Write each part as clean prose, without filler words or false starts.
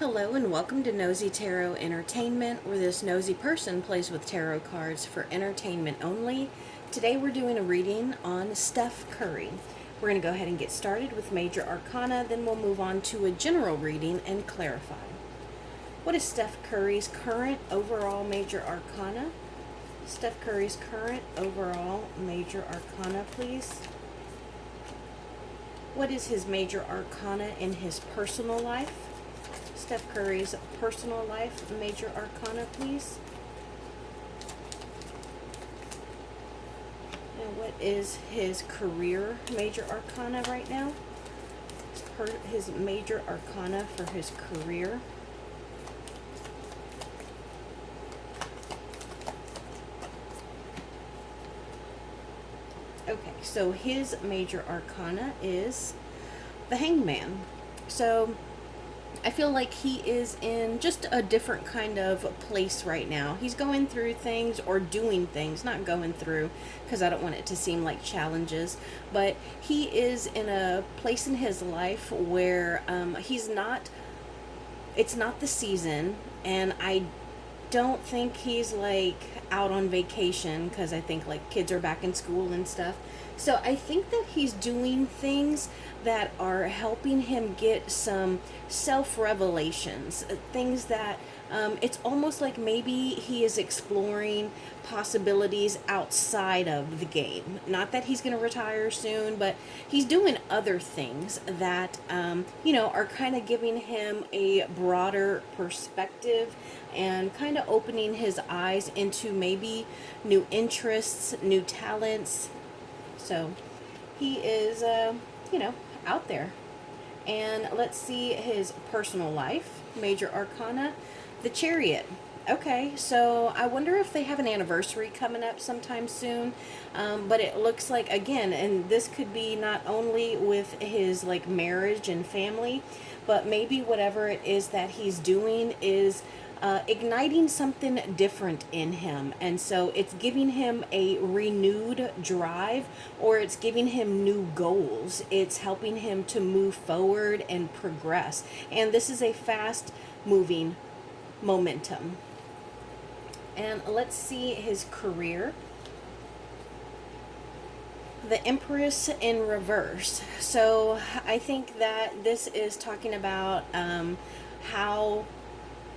Hello and welcome to Nosy Tarot Entertainment, where this nosy person plays with tarot cards for entertainment only. Today we're doing a reading on Steph Curry. We're going to go ahead and get started with Major Arcana, then we'll move on to a general reading and clarify. What is Steph Curry's current overall Major Arcana? Steph Curry's current overall Major Arcana, please. What is his Major Arcana in his personal life? Steph Curry's personal life, Major Arcana, please. And what is his career Major Arcana right now? His Major Arcana for his career. Okay, so his Major Arcana is the Hangman. So I feel like he is in just a different kind of place right now. He's going through things or doing things, not going through because I don't want it to seem like challenges, but he is in a place in his life where it's not the season, and I don't think he's like out on vacation because I think like kids are back in school and stuff. So I think that he's doing things that are helping him get some self revelations, things that it's almost like maybe he is exploring possibilities outside of the game. Not that he's going to retire soon, but he's doing other things that, are kind of giving him a broader perspective and kind of opening his eyes into maybe new interests, new talents. So he is, out there. And let's see his personal life. Major Arcana, the Chariot. Okay, so I wonder if they have an anniversary coming up sometime soon. But it looks like, again, and this could be not only with his like marriage and family, but maybe whatever it is that he's doing is igniting something different in him. And so it's giving him a renewed drive, or it's giving him new goals. It's helping him to move forward and progress. And this is a fast moving momentum. And let's see his career. The Empress in reverse. So I think that this is talking about how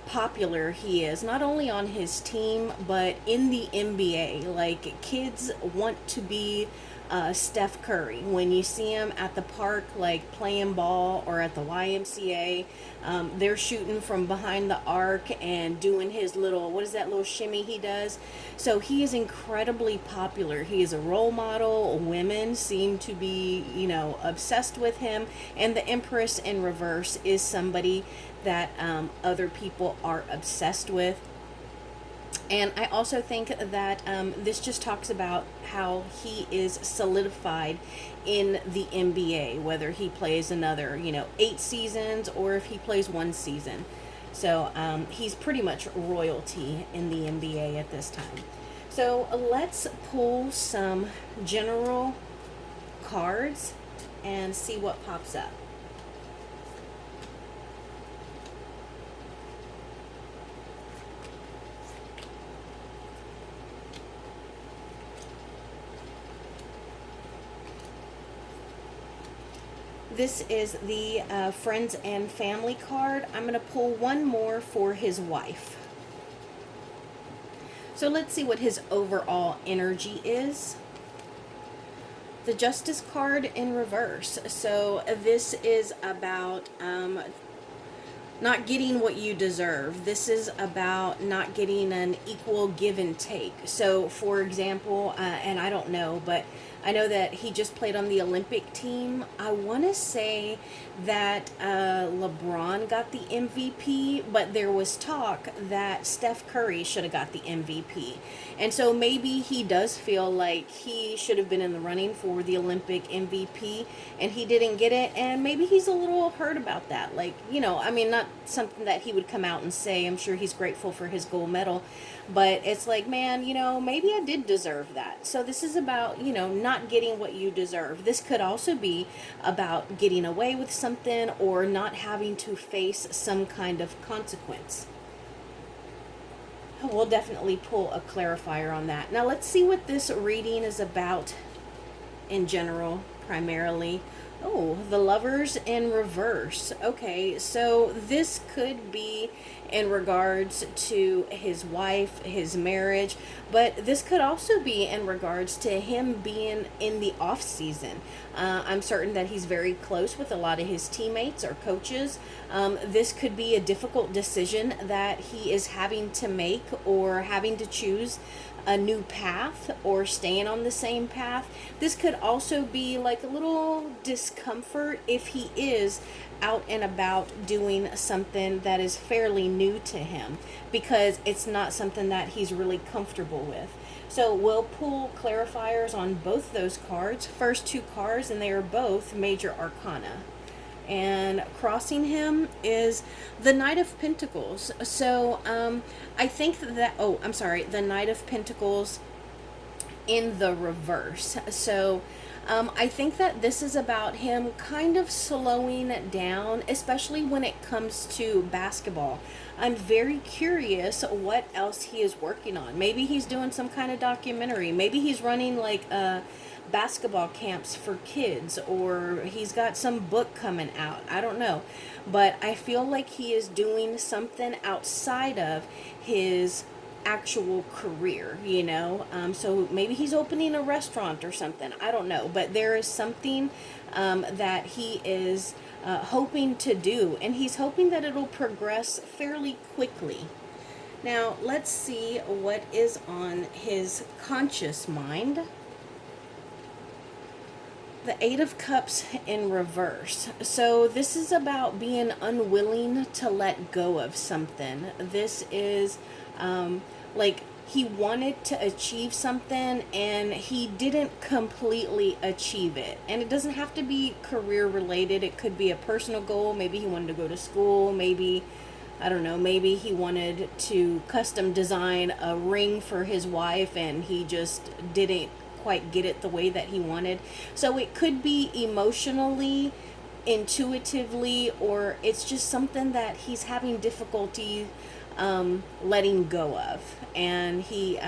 popular he is, not only on his team, but in the NBA. Like, kids want to be Steph Curry. When you see him at the park, like playing ball, or at the YMCA, they're shooting from behind the arc and doing his little, what is that little shimmy he does? So he is incredibly popular. He is a role model. Women seem to be, obsessed with him. And the Empress in reverse is somebody that other people are obsessed with. And I also think that this just talks about how he is solidified in the NBA, whether he plays another, 8 seasons or if he plays 1 season. So he's pretty much royalty in the NBA at this time. So let's pull some general cards and see what pops up. This is the Friends and Family card. I'm going to pull one more for his wife. So let's see what his overall energy is. The Justice card in reverse. So this is about not getting what you deserve. This is about not getting an equal give and take. So, for example, and I don't know, but I know that he just played on the Olympic team. I want to say that LeBron got the MVP, but there was talk that Steph Curry should have got the MVP. And so maybe he does feel like he should have been in the running for the Olympic MVP, and he didn't get it, and maybe he's a little hurt about that. Like, not something that he would come out and say. I'm sure he's grateful for his gold medal, but it's like, man, maybe I did deserve that. So this is about, not not getting what you deserve. This could also be about getting away with something or not having to face some kind of consequence. We'll definitely pull a clarifier on that. Now let's see what this reading is about in general, primarily. Oh, the Lovers in reverse. Okay, so this could be in regards to his wife, his marriage, but this could also be in regards to him being in the off season. I'm certain that he's very close with a lot of his teammates or coaches. This could be a difficult decision that he is having to make or having to choose a new path or staying on the same path. This could also be like a little discomfort if he is out and about doing something that is fairly new to him, because it's not something that he's really comfortable with. So we'll pull clarifiers on both those cards, first two cards, and they are both major arcana. And crossing him is the Knight of Pentacles. So I think that, oh, I'm sorry, the Knight of Pentacles in the reverse. So I think that this is about him kind of slowing down, especially when it comes to basketball. I'm very curious what else he is working on. Maybe he's doing some kind of documentary. Maybe he's running like basketball camps for kids, or he's got some book coming out. I don't know. But I feel like he is doing something outside of his actual career, you know. So maybe he's opening a restaurant or something. I don't know. But there is something that he is hoping to do, and he's hoping that it'll progress fairly quickly. Now, let's see what is on his conscious mind. The Eight of Cups in reverse. So this is about being unwilling to let go of something. This is like he wanted to achieve something and he didn't completely achieve it. And it doesn't have to be career related. It could be a personal goal. Maybe he wanted to go to school. Maybe, I don't know, maybe he wanted to custom design a ring for his wife and he just didn't quite get it the way that he wanted. So it could be emotionally, intuitively, or it's just something that he's having difficulty letting go of. And he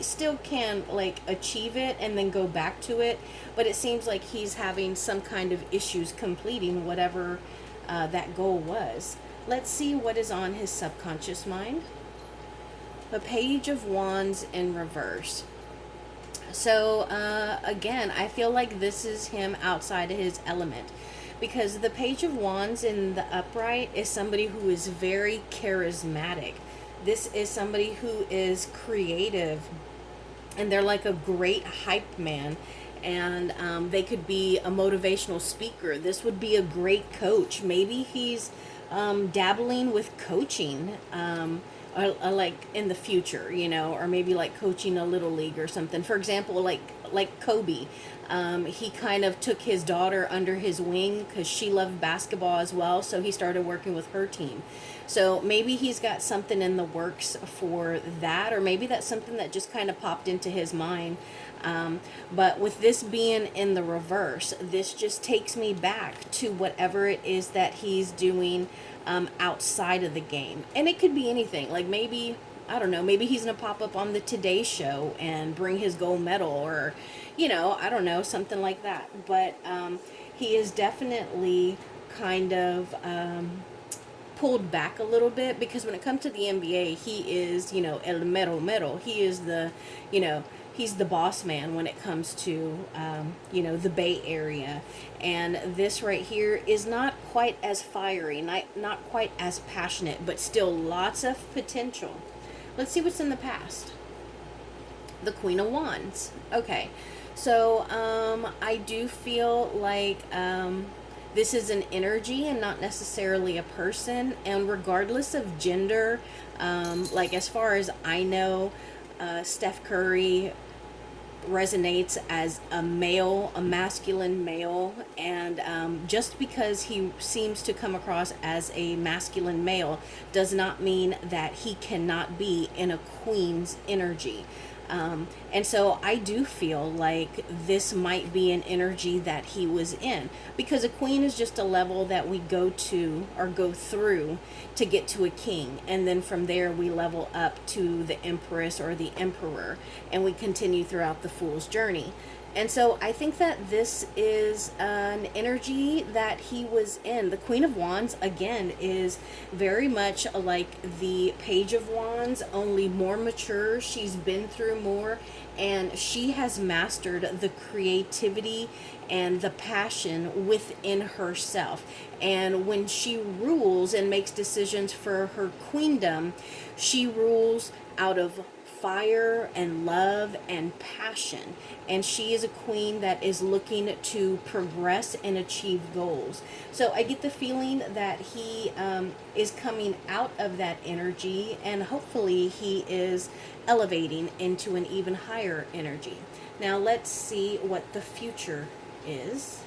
still can like achieve it and then go back to it, but it seems like he's having some kind of issues completing whatever that goal was. Let's see what is on his subconscious mind. The Page of Wands in reverse. So again, I feel like this is him outside of his element, because the Page of Wands in the upright is somebody who is very charismatic. This is somebody who is creative, and they're like a great hype man, and they could be a motivational speaker. This would be a great coach. Maybe he's dabbling with coaching, or like in the future, you know, or maybe like coaching a little league or something. For example, like Kobe, he kind of took his daughter under his wing because she loved basketball as well, so he started working with her team. So maybe he's got something in the works for that, or maybe that's something that just kind of popped into his mind. But with this being in the reverse, this just takes me back to whatever it is that he's doing outside of the game. And it could be anything. Like maybe, I don't know, maybe he's going to pop up on the Today Show and bring his gold medal, or, you know, I don't know, something like that. But he is definitely kind of pulled back a little bit, because when it comes to the NBA, he is, you know, el mero mero. He is the, you know, he's the boss man when it comes to, you know, the Bay Area. And this right here is not quite as fiery, not quite as passionate, but still lots of potential. Let's see what's in the past. The Queen of Wands. Okay, so I do feel like this is an energy and not necessarily a person. And regardless of gender, like as far as I know, Steph Curry resonates as a male, a masculine male, and just because he seems to come across as a masculine male does not mean that he cannot be in a queen's energy. And so I do feel like this might be an energy that he was in, because a queen is just a level that we go to or go through to get to a king. And then from there, we level up to the empress or the emperor, and we continue throughout the fool's journey. And so I think that this is an energy that he was in. The Queen of Wands, again, is very much like the Page of Wands, only more mature. She's been through more, and she has mastered the creativity and the passion within herself. And when she rules and makes decisions for her queendom, she rules out of fire and love and passion. And she is a queen that is looking to progress and achieve goals. So I get the feeling that he is coming out of that energy, and hopefully he is elevating into an even higher energy. Now let's see what the future is.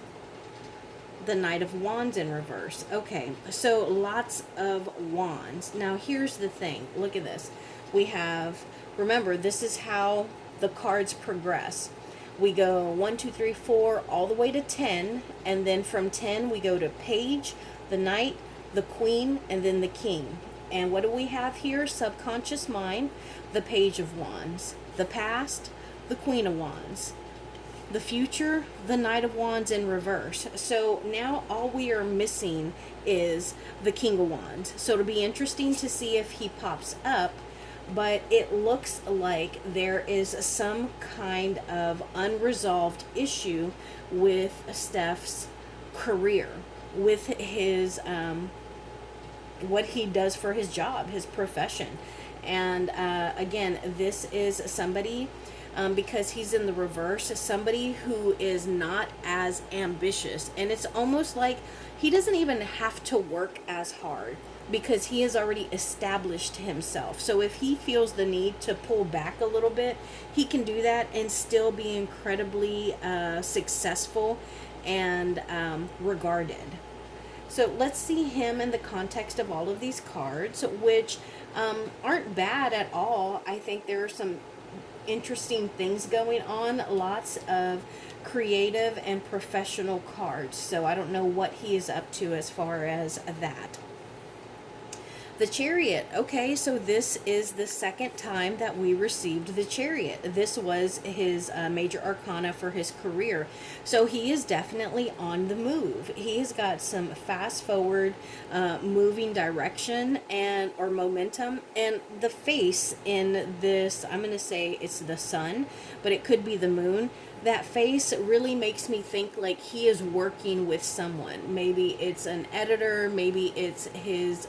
The Knight of Wands in reverse. Okay, so lots of wands. Now here's the thing. Look at this. We have, remember, this is how the cards progress. We go 1, 2, 3, 4, all the way to 10, and then from 10 we go to Page, the Knight, the Queen, and then the King. And what do we have here? Subconscious mind, the Page of Wands. The past, the Queen of Wands. The future, the Knight of Wands in reverse. So now all we are missing is the King of Wands. So it'll be interesting to see if he pops up, but it looks like there is some kind of unresolved issue with Steph's career, with his what he does for his job, his profession. And again, this is somebody, because he's in the reverse, somebody who is not as ambitious. And it's almost like he doesn't even have to work as hard, because he has already established himself. So if he feels the need to pull back a little bit, he can do that and still be incredibly successful and regarded. So let's see him in the context of all of these cards, which aren't bad at all. I think there are some interesting things going on, lots of creative and professional cards. So I don't know what he is up to as far as that. The Chariot. Okay, so this is the second time that we received the Chariot. This was his major arcana for his career. So he is definitely on the move. He has got some fast forward moving direction and or momentum. And the face in this, I'm going to say it's the sun, but it could be the moon. That face really makes me think like he is working with someone. Maybe it's an editor, maybe it's his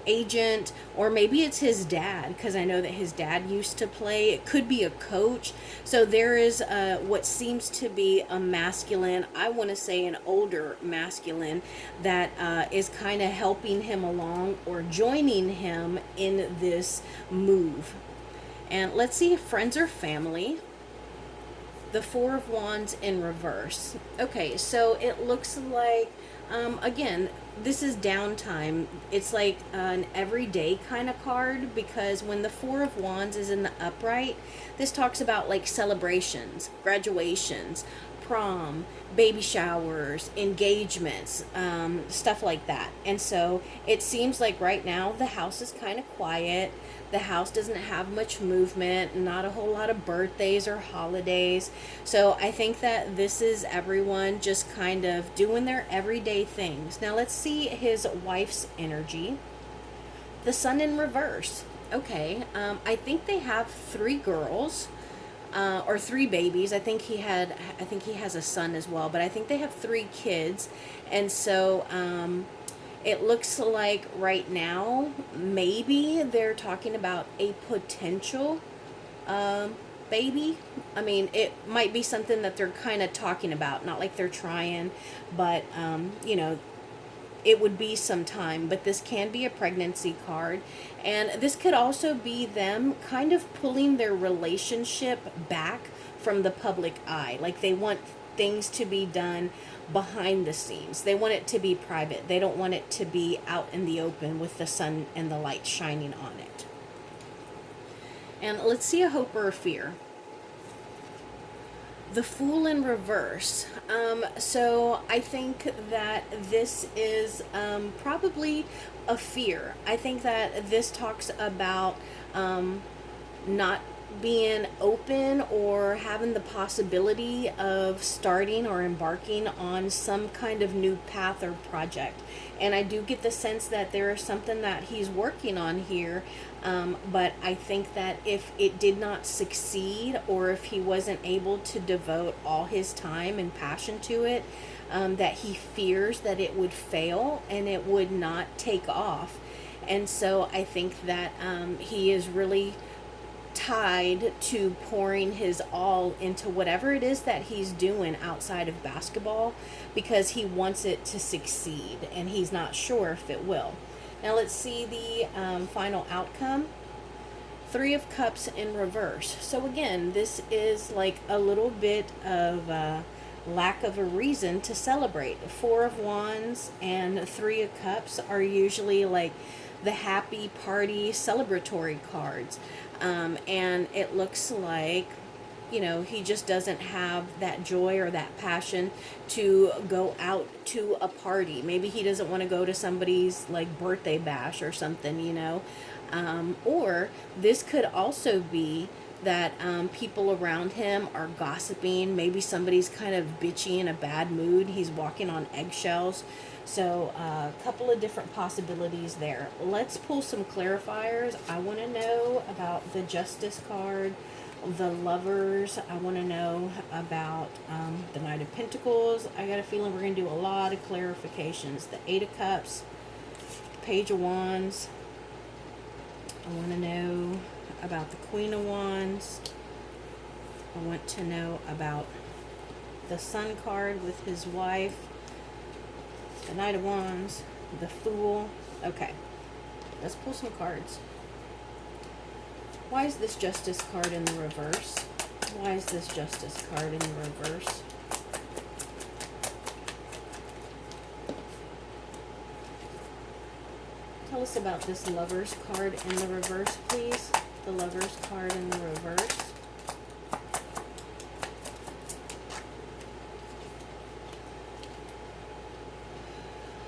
agent, or maybe it's his dad, because I know that his dad used to play. It could be a coach. So there is what seems to be a masculine, I want to say an older masculine, that is kind of helping him along or joining him in this move. And let's see if friends or family. The Four of Wands in reverse. Okay, so it looks like, again, this is downtime. It's like an everyday kind of card, because when the Four of Wands is in the upright, this talks about like celebrations, graduations, prom, baby showers, engagements, stuff like that. And so it seems like right now the house is kind of quiet. The house doesn't have much movement, not a whole lot of birthdays or holidays. So I think that this is everyone just kind of doing their everyday things. Now let's see his wife's energy. The Sun in reverse. Okay, I think they have 3 girls. Or 3 babies. I think he has a son as well, but I think they have 3 kids. And so it looks like right now maybe they're talking about a potential baby. I mean, it might be something that they're kind of talking about, not like they're trying, but you know, it would be some time. But this can be a pregnancy card, and this could also be them kind of pulling their relationship back from the public eye. Like they want things to be done behind the scenes. They want it to be private. They don't want it to be out in the open with the sun and the light shining on it. And let's see a hope or a fear. The Fool in reverse. So I think that this is probably a fear. I think that this talks about not being open or having the possibility of starting or embarking on some kind of new path or project. And I do get the sense that there is something that he's working on here, but I think that if it did not succeed, or if he wasn't able to devote all his time and passion to it, that he fears that it would fail and it would not take off. And so I think that he is really tied to pouring his all into whatever it is that he's doing outside of basketball, because he wants it to succeed and he's not sure if it will. Now let's see the final outcome. Three of Cups in reverse. So again, this is like a little bit of lack of a reason to celebrate. Four of Wands and Three of Cups are usually like the happy party celebratory cards. And it looks like, you know, he just doesn't have that joy or that passion to go out to a party. Maybe he doesn't want to go to somebody's like birthday bash or something, you know. Or this could also be that people around him are gossiping. Maybe somebody's kind of bitchy, in a bad mood. He's walking on eggshells. So a couple of different possibilities there. Let's pull some clarifiers. I want to know about the Justice card, the Lovers. I want to know about the Knight of Pentacles. I got a feeling we're going to do a lot of clarifications. The Eight of Cups, Page of Wands. I want to know about the Queen of Wands. I want to know about the Sun card with his wife, the Knight of Wands, the Fool. Okay, let's pull some cards. Why is this Justice card in the reverse? Why is this Justice card in the reverse? Tell us about this Lovers card in the reverse, please. The Lovers card in the reverse.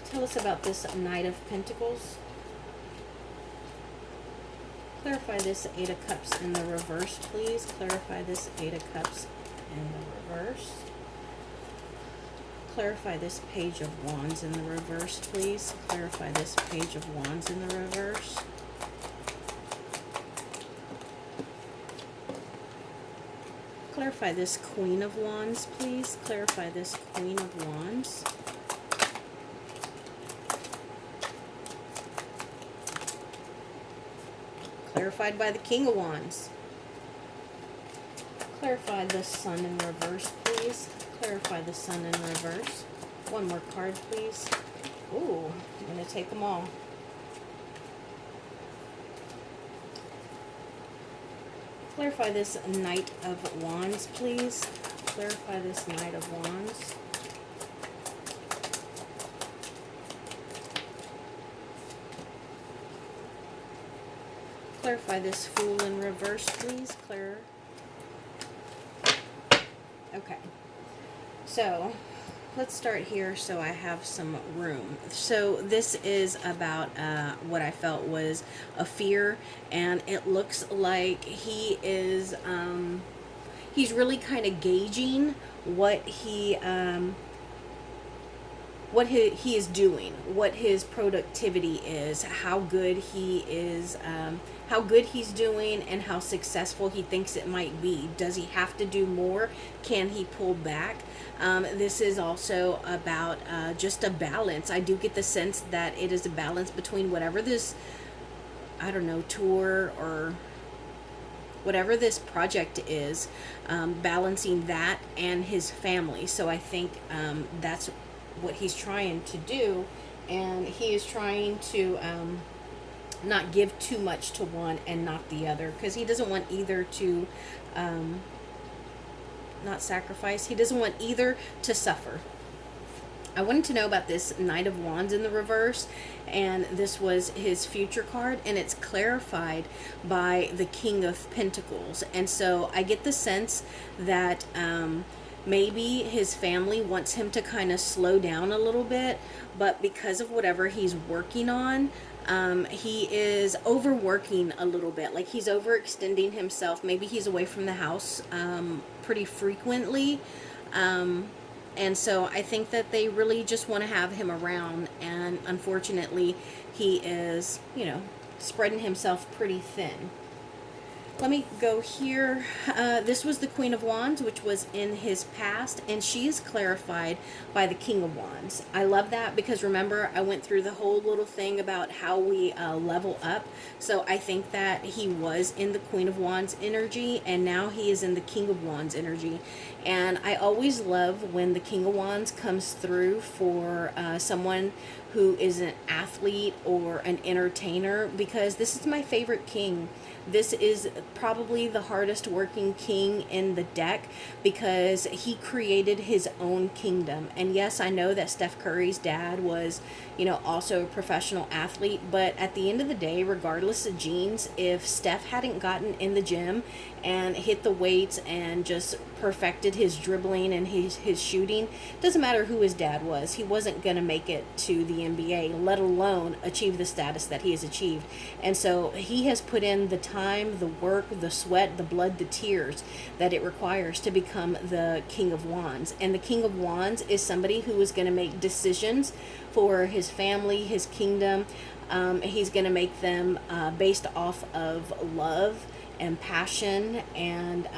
Tell us about this Knight of Pentacles. Clarify this Eight of Cups in the reverse, please. Clarify this Eight of Cups in the reverse. Clarify this Page of Wands in the reverse, please. Clarify this Page of Wands in the reverse. Clarify this Queen of Wands, please. Clarify this Queen of Wands. Clarified by the King of Wands. Clarify the Sun in reverse, please. Clarify the Sun in reverse. One more card, please. Ooh, I'm going to take them all. Clarify this Knight of Wands, please. Clarify this Knight of Wands. Clarify this Fool in reverse, please. Okay. So, let's start here so I have some room. So, this is about what I felt was a fear, and it looks like he is, he's really kind of gauging what he is doing, what his productivity is, how good he is, how good he's doing, and how successful he thinks it might be. Does he have to do more? Can he pull back? This is also about just a balance. I do get the sense that it is a balance between whatever this, I don't know, tour or whatever this project is, balancing that and his family. So I think that's what he's trying to do, and he is trying to not give too much to one and not the other, because he doesn't want either to not sacrifice. He doesn't want either to suffer. I wanted to know about this Knight of Wands in the reverse, and this was his future card, and it's clarified by the King of Pentacles. And so I get the sense that maybe his family wants him to kind of slow down a little bit, but because of whatever he's working on, he is overworking a little bit. Like he's overextending himself. Maybe he's away from the house pretty frequently. And so I think that they really just want to have him around. And unfortunately, he is, spreading himself pretty thin. Let me go here. This was the Queen of Wands, which was in his past, and she is clarified by the King of Wands. I love that because remember, I went through the whole little thing about how we level up. So I think that he was in the Queen of Wands energy, and now he is in the King of Wands energy. And I always love when the King of Wands comes through for someone who is an athlete or an entertainer, because this is my favorite king. This is probably the hardest working king in the deck because he created his own kingdom. And yes, I know that Steph Curry's dad was, also a professional athlete, but at the end of the day, regardless of genes, if Steph hadn't gotten in the gym and hit the weights and just perfected his dribbling and his shooting, doesn't matter who his dad was, he wasn't going to make it to the NBA, let alone achieve the status that he has achieved. And so he has put in the time, the work, the sweat, the blood, the tears that it requires to become the King of Wands. And the King of Wands is somebody who is going to make decisions for his family, his kingdom. He's going to make them based off of love and passion and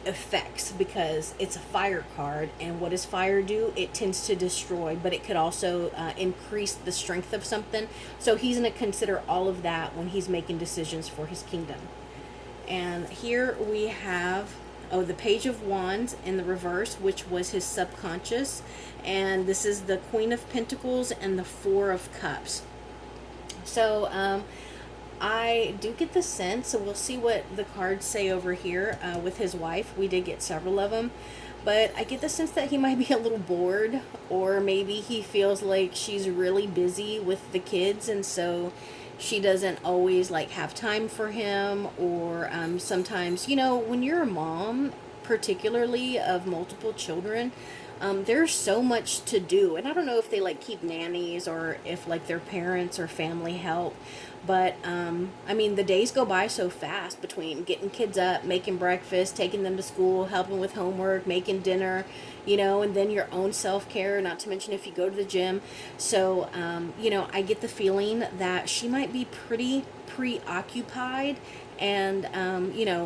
effects, because it's a fire card, and what does fire do? It tends to destroy, but it could also increase the strength of something. So he's going to consider all of that when he's making decisions for his kingdom. And here we have the Page of Wands in the reverse, which was his subconscious, and this is the Queen of Pentacles and the Four of Cups. So I do get the sense, so we'll see what the cards say over here with his wife. We did get several of them, but I get the sense that he might be a little bored, or maybe he feels like she's really busy with the kids, and so she doesn't always have time for him. Or sometimes, when you're a mom, particularly of multiple children, there's so much to do. And I don't know if they keep nannies or if their parents or family help. But, the days go by so fast between getting kids up, making breakfast, taking them to school, helping with homework, making dinner, and then your own self-care, not to mention if you go to the gym. So, I get the feeling that she might be pretty preoccupied, and,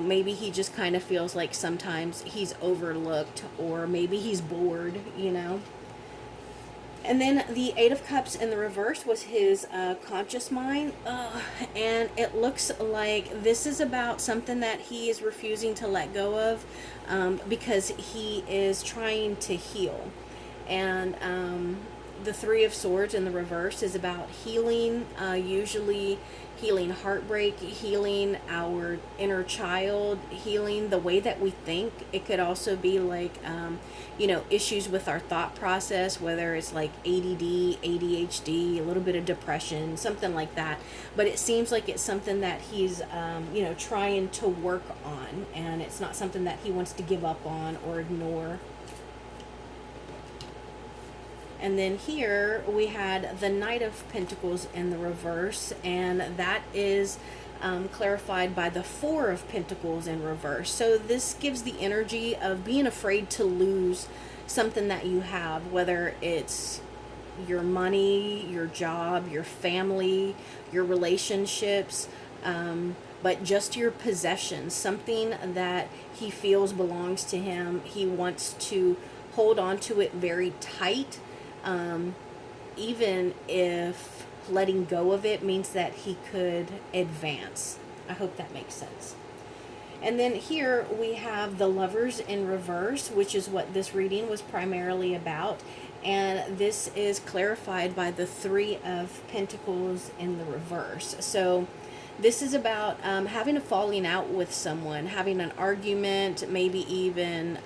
maybe he just kind of feels like sometimes he's overlooked, or maybe he's bored. And then the Eight of Cups in the reverse was his conscious mind. And it looks like this is about something that he is refusing to let go of because he is trying to heal. And the Three of Swords in the reverse is about healing, usually healing heartbreak, healing our inner child, healing the way that we think. It could also be issues with our thought process, whether it's ADD, ADHD, a little bit of depression, something like that. But it seems like it's something that he's, trying to work on, and it's not something that he wants to give up on or ignore. And then here we had the Knight of Pentacles in the reverse, and that is clarified by the Four of Pentacles in reverse. So this gives the energy of being afraid to lose something that you have, whether it's your money, your job, your family, your relationships, but just your possessions, something that he feels belongs to him. He wants to hold on to it very tight. Even if letting go of it means that he could advance. I hope that makes sense. And then here we have the Lovers in reverse, which is what this reading was primarily about. And this is clarified by the Three of Pentacles in the reverse. So this is about having a falling out with someone, having an argument, maybe even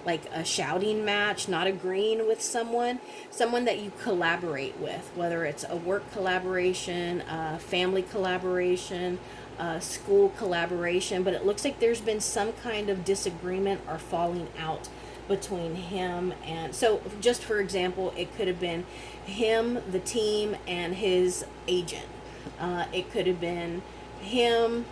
like a shouting match, not agreeing with someone that you collaborate with, whether it's a work collaboration, a family collaboration, a school collaboration. But it looks like there's been some kind of disagreement or falling out between him and, so just for example, it could have been him, the team, and his agent. It could have been him,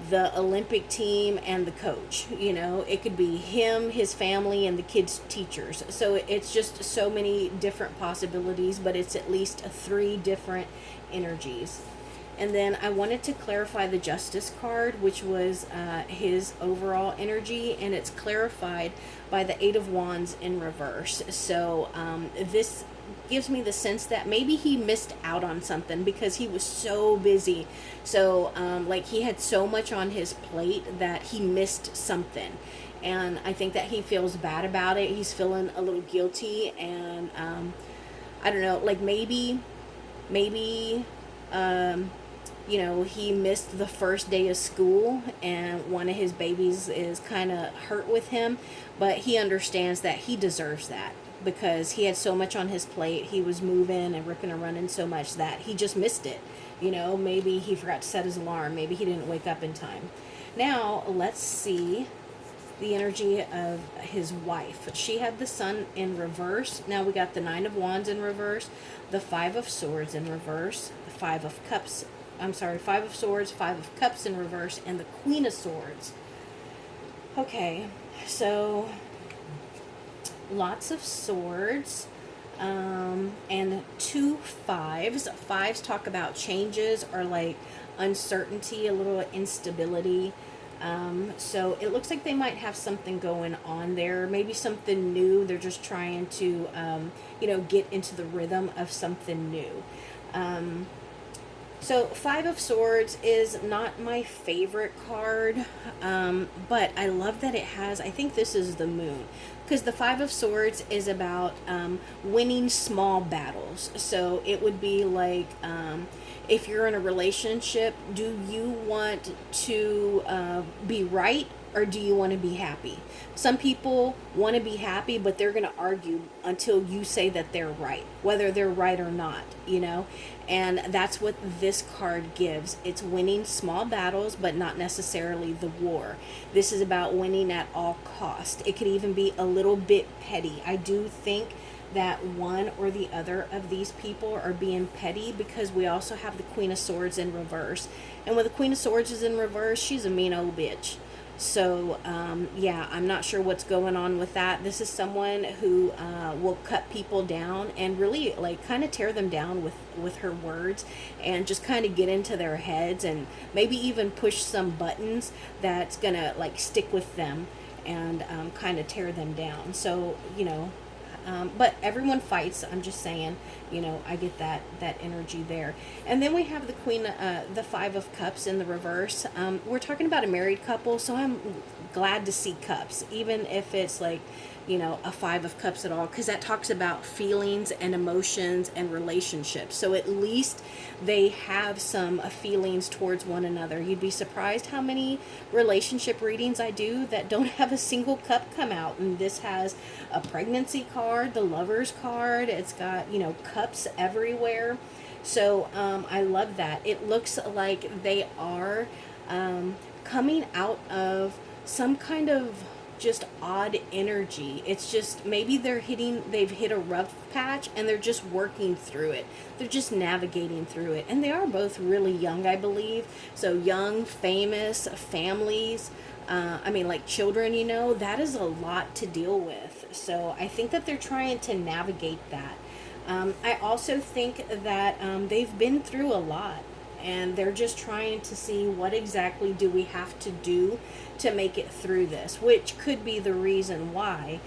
the Olympic team, and the coach. It could be him, his family, and the kids' teachers. So it's just so many different possibilities, but it's at least three different energies. And then I wanted to clarify the Justice card, which was his overall energy, and it's clarified by the Eight of Wands in reverse. So this gives me the sense that maybe he missed out on something because he was so busy. So like he had so much on his plate that he missed something. And I think that he feels bad about it. He's feeling a little guilty, and I don't know, like maybe he missed the first day of school and one of his babies is kind of hurt with him, but he understands that he deserves that because he had so much on his plate. He was moving and ripping and running so much that he just missed it. Maybe he forgot to set his alarm. Maybe he didn't wake up in time. Now, let's see the energy of his wife. She had the Sun in reverse. Now we got the Nine of Wands in reverse, the Five of Swords in reverse, the Five of Swords, Five of Cups in reverse, and the Queen of Swords. Okay, so lots of swords, and two fives. Fives talk about changes or like uncertainty, a little instability. So it looks like they might have something going on there, maybe something new. They're just trying to, get into the rhythm of something new. So Five of Swords is not my favorite card, but I love that it has, I think this is the moon, because the Five of Swords is about winning small battles. So it would be like, if you're in a relationship, do you want to be right, or do you want to be happy? Some people want to be happy, but they're going to argue until you say that they're right, whether they're right or not, And that's what this card gives. It's winning small battles, but not necessarily the war. This is about winning at all cost. It could even be a little bit petty. I do think that one or the other of these people are being petty, because we also have the Queen of Swords in reverse. And when the Queen of Swords is in reverse, she's a mean old bitch. So, I'm not sure what's going on with that. This is someone who will cut people down and really, like, kind of tear them down with her words, and just kind of get into their heads and maybe even push some buttons that's going to, like, stick with them and kind of tear them down. So, but everyone fights. I'm just saying, I get that energy there. And then we have the Five of Cups in the reverse. We're talking about a married couple, so I'm glad to see cups, even if it's like, a Five of Cups at all, because that talks about feelings and emotions and relationships. So at least they have some feelings towards one another. You'd be surprised how many relationship readings I do that don't have a single cup come out. And this has a pregnancy card, the lover's card. It's got, cups everywhere. So I love that. It looks like they are coming out of some kind of just odd energy. It's just maybe they've hit a rough patch and they're just working through it. They're just navigating through it. And they are both really young, I believe. So young, famous, families, like children, that is a lot to deal with. So I think that they're trying to navigate that. I also think that they've been through a lot, and they're just trying to see what exactly do we have to do to make it through this, which could be the reason why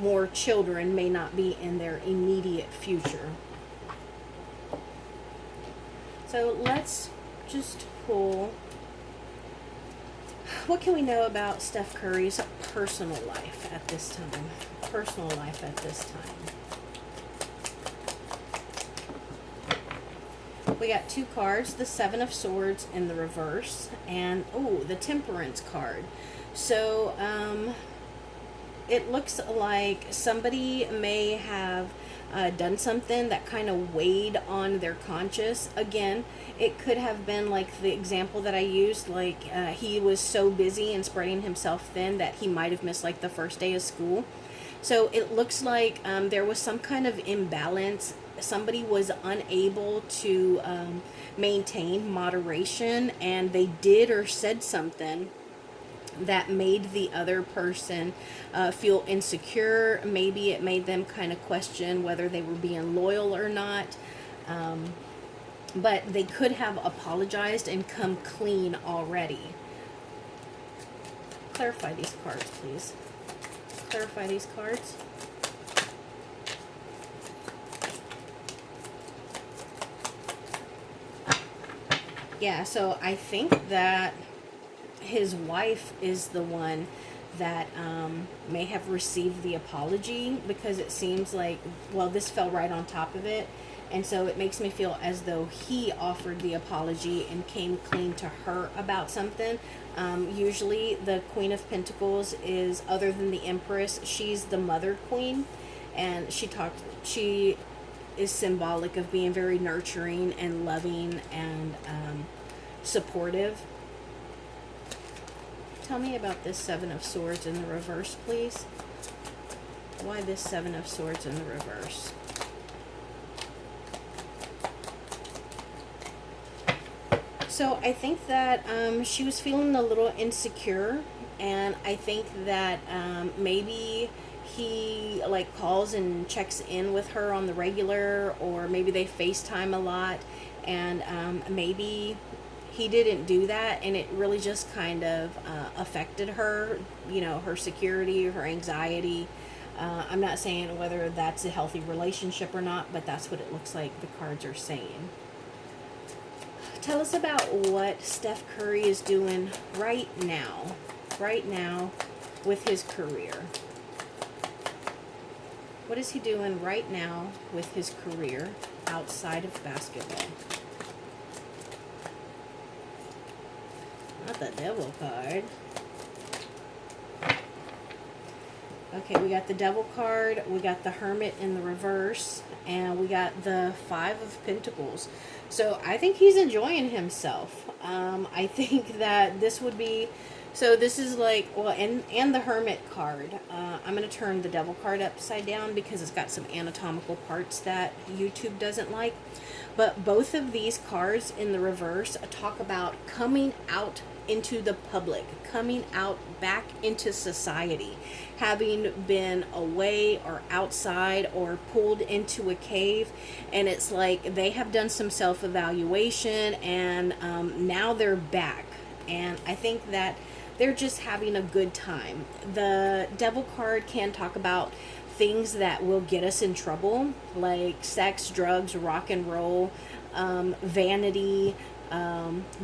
more children may not be in their immediate future. So let's just pull, what can we know about Steph Curry's personal life at this time? We got two cards, the Seven of Swords in the reverse, and the Temperance card. So it looks like somebody may have done something that kind of weighed on their conscience. Again, it could have been like the example that I used, like he was so busy and spreading himself thin that he might have missed like the first day of school. So it looks like there was some kind of imbalance. Somebody was unable to maintain moderation, and they did or said something that made the other person feel insecure. Maybe it made them kind of question whether they were being loyal or not. But they could have apologized and come clean already. Clarify these cards, please. Clarify these cards. Yeah, so I think that his wife is the one that may have received the apology, because it seems like, well, this fell right on top of it. And so it makes me feel as though he offered the apology and came clean to her about something. Usually the Queen of Pentacles is, other than the Empress, she's the Mother Queen. And she is symbolic of being very nurturing and loving and supportive. Tell me about this Seven of Swords in the reverse, please. Why this Seven of Swords in the reverse? So I think that she was feeling a little insecure, and I think that maybe he like calls and checks in with her on the regular, or maybe they FaceTime a lot, and maybe he didn't do that, and it really just kind of affected her, you know, her security, her anxiety. I'm not saying whether that's a healthy relationship or not, but that's what it looks like the cards are saying. Tell us about what Steph Curry is doing right now with his career. What is he doing right now with his career outside of basketball? Not the Devil card. Okay, we got the Devil card, we got the Hermit in the reverse, and we got the Five of Pentacles. So I think he's enjoying himself. I think that this would be, so this is like, well, and the Hermit card. I'm going to turn the Devil card upside down because it's got some anatomical parts that YouTube doesn't like. But both of these cards in the reverse talk about coming out into the public, coming out back into society, having been away or outside or pulled into a cave. And it's like they have done some self-evaluation, and now they're back. And I think that they're just having a good time. The Devil card can talk about things that will get us in trouble, like sex, drugs, rock and roll, vanity,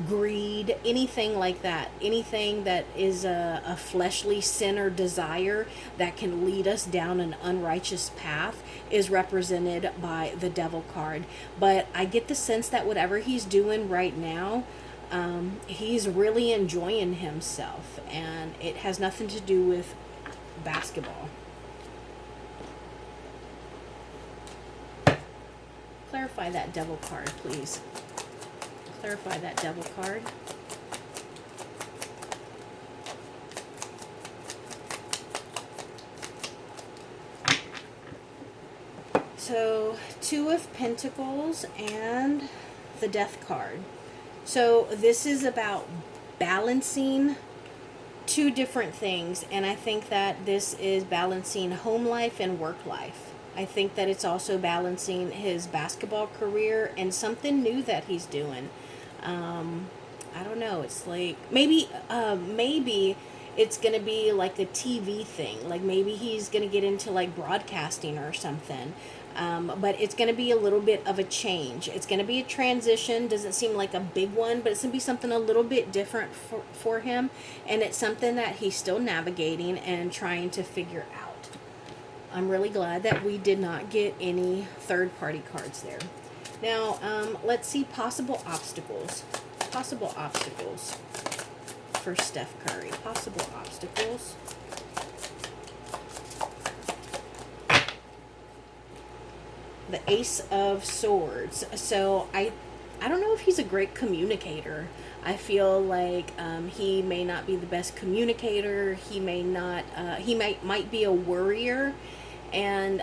greed, anything like that. Anything that is a fleshly sin or desire that can lead us down an unrighteous path is represented by the Devil card. But I get the sense that whatever he's doing right now, he's really enjoying himself, and it has nothing to do with basketball. Clarify that Devil card, please. Clarify that Devil card. So, Two of Pentacles and the Death card. So this is about balancing two different things, and I think that this is balancing home life and work life. I think that it's also balancing his basketball career and something new that he's doing. I don't know. It's like maybe it's gonna be like a TV thing. Like maybe he's gonna get into like broadcasting or something. But it's going to be a little bit of a change. It's going to be a transition. Doesn't seem like a big one, but it's going to be something a little bit different for him. And it's something that he's still navigating and trying to figure out. I'm really glad that we did not get any third-party cards there. Now, let's see possible obstacles. Possible obstacles for Steph Curry. Possible obstacles. the Ace of Swords. So I don't know if he's a great communicator. I feel like he may not be the best communicator. He may not. He might be a worrier, and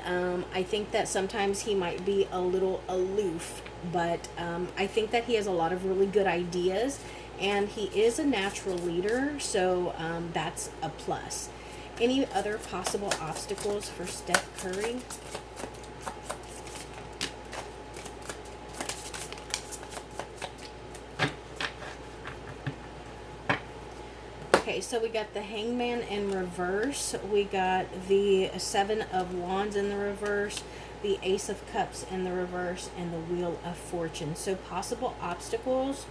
I think that sometimes he might be a little aloof. But I think that he has a lot of really good ideas, and he is a natural leader. So that's a plus. Any other possible obstacles for Steph Curry? Okay, so we got the Hangman in reverse. We got the Seven of Wands in the reverse, the Ace of Cups in the reverse, and the Wheel of Fortune. So possible obstacles.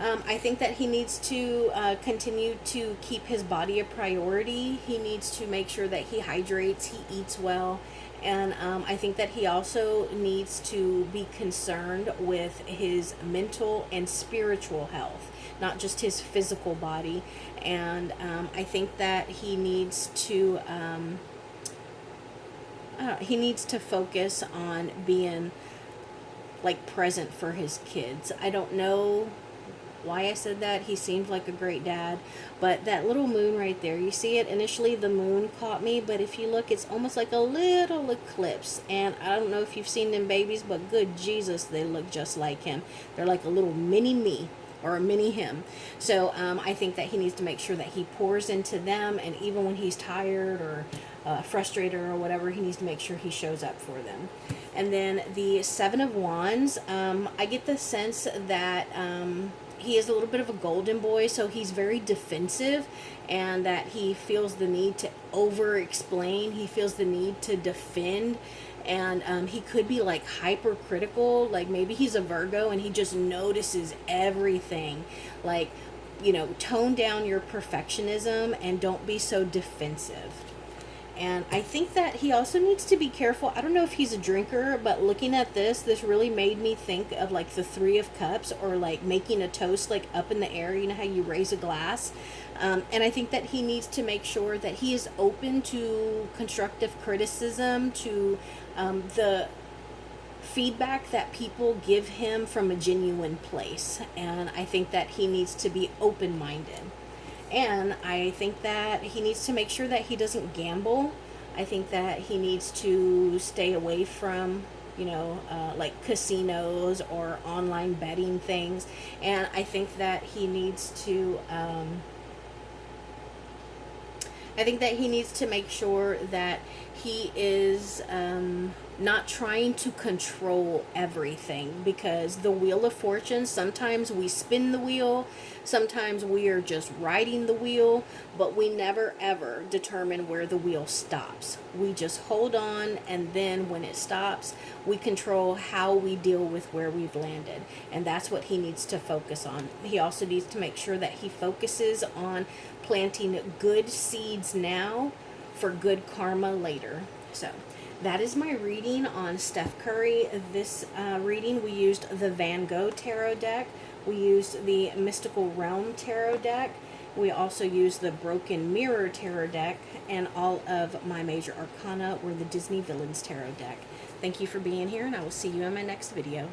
I think that he needs to continue to keep his body a priority. He needs to make sure that he hydrates, he eats well, and I think that he also needs to be concerned with his mental and spiritual health, not just his physical body. And I think that he needs to focus on being like present for his kids. I don't know why I said that. He seemed like a great dad, but that little moon right there, you see it? Initially the moon caught me, but if you look, it's almost like a little eclipse. And I don't know if you've seen them babies, but good Jesus, they look just like him. They're like a little mini me or a mini him. So I think that he needs to make sure that he pours into them, and even when he's tired or frustrated or whatever, he needs to make sure he shows up for them. And then the Seven of Wands, I get the sense that he is a little bit of a golden boy, so he's very defensive, and that he feels the need to over-explain. He feels the need to defend, and he could be like hypercritical. Like maybe he's a Virgo and he just notices everything. Like, you know, tone down your perfectionism and don't be so defensive. And I think that he also needs to be careful. I don't know if he's a drinker, but looking at this really made me think of like the Three of Cups, or like making a toast like up in the air. You know how you raise a glass? And I think that he needs to make sure that he is open to constructive criticism, to the feedback that people give him from a genuine place. And I think that he needs to be open-minded. And I think that he needs to make sure that he doesn't gamble. I think that he needs to stay away from, you know, like casinos or online betting things. And I think that he needs to, make sure that he is not trying to control everything, because the Wheel of Fortune, sometimes we spin the wheel, sometimes we are just riding the wheel, but we never ever determine where the wheel stops. We just hold on, and then when it stops, we control how we deal with where we've landed. And that's what he needs to focus on. He also needs to make sure that he focuses on planting good seeds now for good karma later. So that is my reading on Steph Curry. This reading, we used the Van Gogh Tarot deck. We used the Mystical Realm Tarot deck. We also used the Broken Mirror Tarot deck. And all of my major arcana were the Disney Villains Tarot deck. Thank you for being here, and I will see you in my next video.